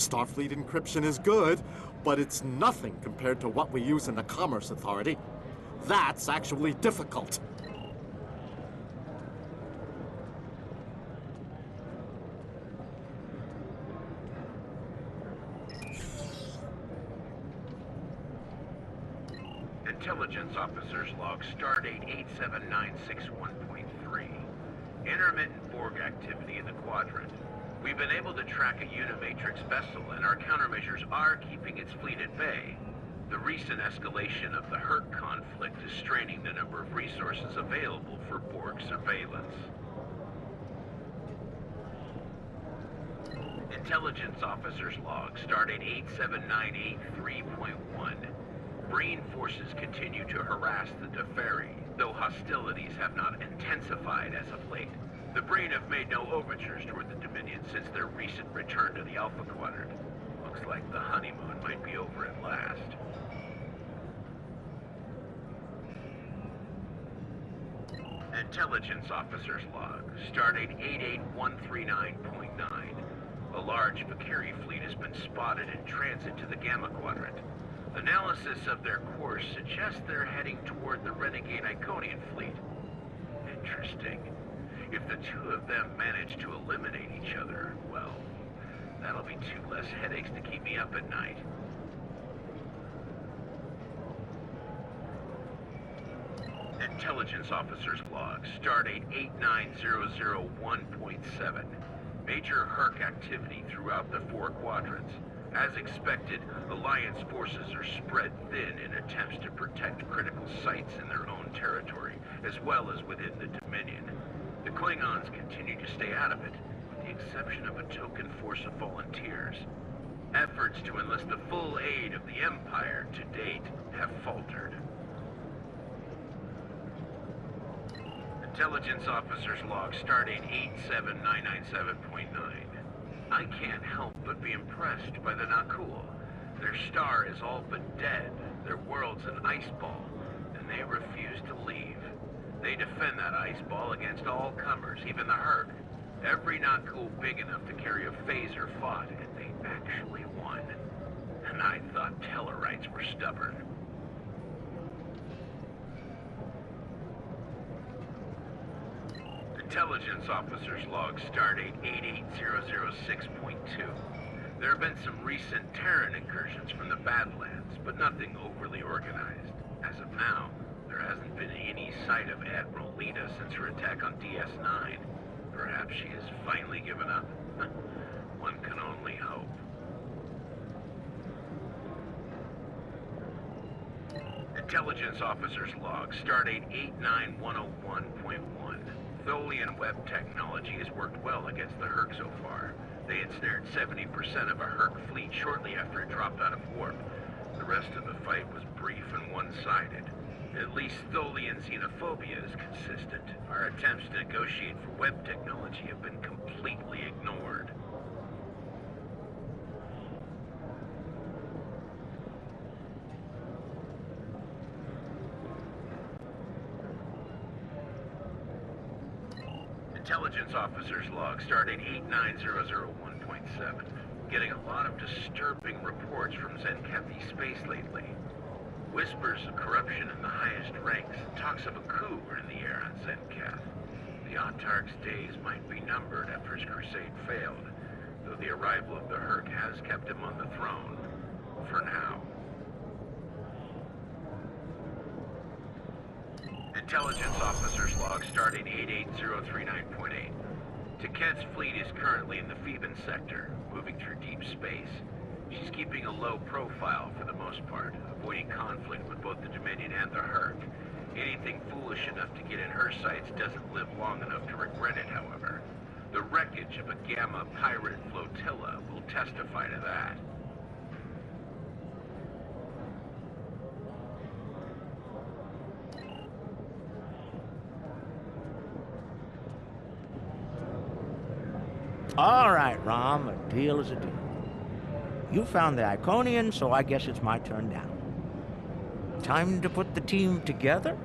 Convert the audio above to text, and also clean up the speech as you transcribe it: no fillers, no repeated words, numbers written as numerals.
Starfleet encryption is good, but it's nothing compared to what we use in the Commerce Authority. That's actually difficult. Intelligence Officers Log, Stardate 87961.3. Intermittent Borg activity in the Quadrant. We've been able to track a Unimatrix vessel, and our countermeasures are keeping its fleet at bay. The recent escalation of the hur'q conflict is straining the number of resources available for Borg surveillance. Intelligence Officers Log, Stardate 87983.1. Breen forces continue to harass the Teferi, though hostilities have not intensified as of late. The Breen have made no overtures toward the Dominion since their recent return to the Alpha Quadrant. Looks like the honeymoon might be over at last. Intelligence Officers Log, Stardate 88139.9. A large Vakiri fleet has been spotted in transit to the Gamma Quadrant. Analysis of their course suggests they're heading toward the renegade Iconian fleet. Interesting. If the two of them manage to eliminate each other, well, that'll be two less headaches to keep me up at night. Intelligence Officers Log, Stardate 89001.7. Major hur'q activity throughout the four quadrants. As expected, Alliance forces are spread thin in attempts to protect critical sites in their own territory, as well as within the Dominion. The Klingons continue to stay out of it, with the exception of a token force of volunteers. Efforts to enlist the full aid of the Empire to date have faltered. Intelligence Officers Log, Stardate 87997.9. I can't help but be impressed by the Na'Kul. Their star is all but dead, their world's an ice ball, and they refuse to leave. They defend that ice ball against all comers, even the hur'q. Every Na'Kul big enough to carry a phaser fought, and they actually won. And I thought Tellarites were stubborn. Intelligence Officers Log, Stardate 88006.2. There have been some recent Terran incursions from the Badlands, but nothing overly organized. As of now, there hasn't been any sight of Admiral Lita since her attack on DS9. Perhaps she has finally given up? One can only hope. Intelligence Officers Log, Stardate 89101.1. Tholian web technology has worked well against the hur'q so far. They ensnared 70% of a hur'q fleet shortly after it dropped out of warp. The rest of the fight was brief and one-sided. At least Tholian xenophobia is consistent. Our attempts to negotiate for web technology have been completely ignored. Intelligence Officers Log, Stardate 89001.7. Getting a lot of disturbing reports from Zenkethi space lately. Whispers of corruption in the highest ranks, talks of a coup are in the air on Zenketh. The Autarch's days might be numbered after his crusade failed, though the arrival of the hur'q has kept him on the throne. For now. Intelligence Officers Log, Stardate 88039.8. Taket's fleet is currently in the Phoeban sector, moving through deep space. She's keeping a low profile for the most part, avoiding conflict with both the Dominion and the hur'q. Anything foolish enough to get in her sights doesn't live long enough to regret it, however. The wreckage of a Gamma pirate flotilla will testify to that. All right, Rom, a deal is a deal. You found the Iconian, so I guess it's my turn now. Time to put the team together?